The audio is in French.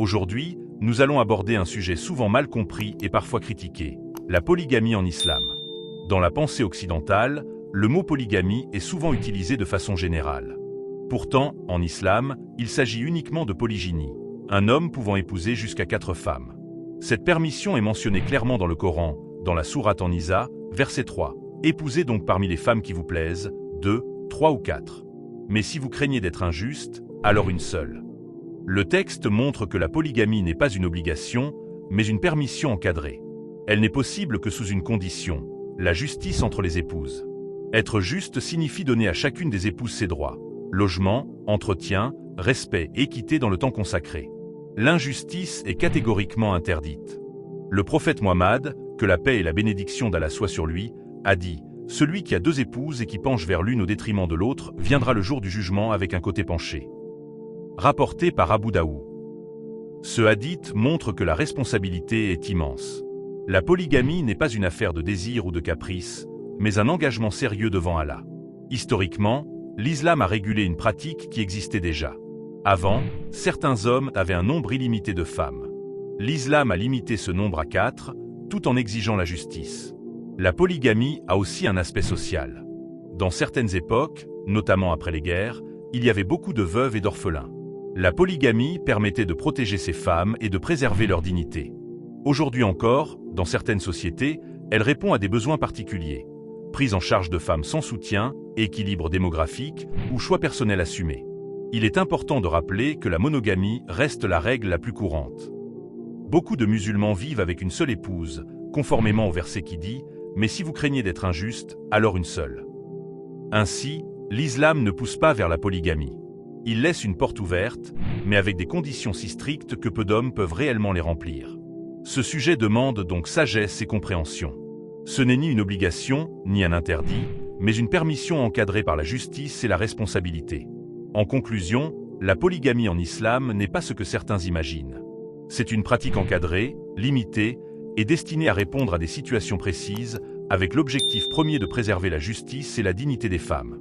Aujourd'hui, nous allons aborder un sujet souvent mal compris et parfois critiqué, la polygamie en islam. Dans la pensée occidentale, le mot polygamie est souvent utilisé de façon générale. Pourtant, en islam, il s'agit uniquement de polygynie, un homme pouvant épouser jusqu'à 4 femmes. Cette permission est mentionnée clairement dans le Coran, dans la sourate An-Nisa, verset 3. Épousez donc parmi les femmes qui vous plaisent, 2, 3 ou 4. Mais si vous craignez d'être injuste, alors une seule. Le texte montre que la polygamie n'est pas une obligation, mais une permission encadrée. Elle n'est possible que sous une condition, la justice entre les épouses. Être juste signifie donner à chacune des épouses ses droits. Logement, entretien, respect, équité dans le temps consacré. L'injustice est catégoriquement interdite. Le prophète Mohammed, que la paix et la bénédiction d'Allah soient sur lui, a dit « Celui qui a 2 épouses et qui penche vers l'une au détriment de l'autre viendra le jour du jugement avec un côté penché. » Rapporté par Abu Daoud. Ce hadith montre que la responsabilité est immense. La polygamie n'est pas une affaire de désir ou de caprice, mais un engagement sérieux devant Allah. Historiquement, l'islam a régulé une pratique qui existait déjà. Avant, certains hommes avaient un nombre illimité de femmes. L'islam a limité ce nombre à 4, tout en exigeant la justice. La polygamie a aussi un aspect social. Dans certaines époques, notamment après les guerres, il y avait beaucoup de veuves et d'orphelins. La polygamie permettait de protéger ces femmes et de préserver leur dignité. Aujourd'hui encore, dans certaines sociétés, elle répond à des besoins particuliers. Prise en charge de femmes sans soutien, équilibre démographique ou choix personnel assumé. Il est important de rappeler que la monogamie reste la règle la plus courante. Beaucoup de musulmans vivent avec une seule épouse, conformément au verset qui dit « Mais si vous craignez d'être injuste, alors une seule ». Ainsi, l'islam ne pousse pas vers la polygamie. Il laisse une porte ouverte, mais avec des conditions si strictes que peu d'hommes peuvent réellement les remplir. Ce sujet demande donc sagesse et compréhension. Ce n'est ni une obligation, ni un interdit, mais une permission encadrée par la justice et la responsabilité. En conclusion, la polygamie en islam n'est pas ce que certains imaginent. C'est une pratique encadrée, limitée, et destinée à répondre à des situations précises, avec l'objectif premier de préserver la justice et la dignité des femmes.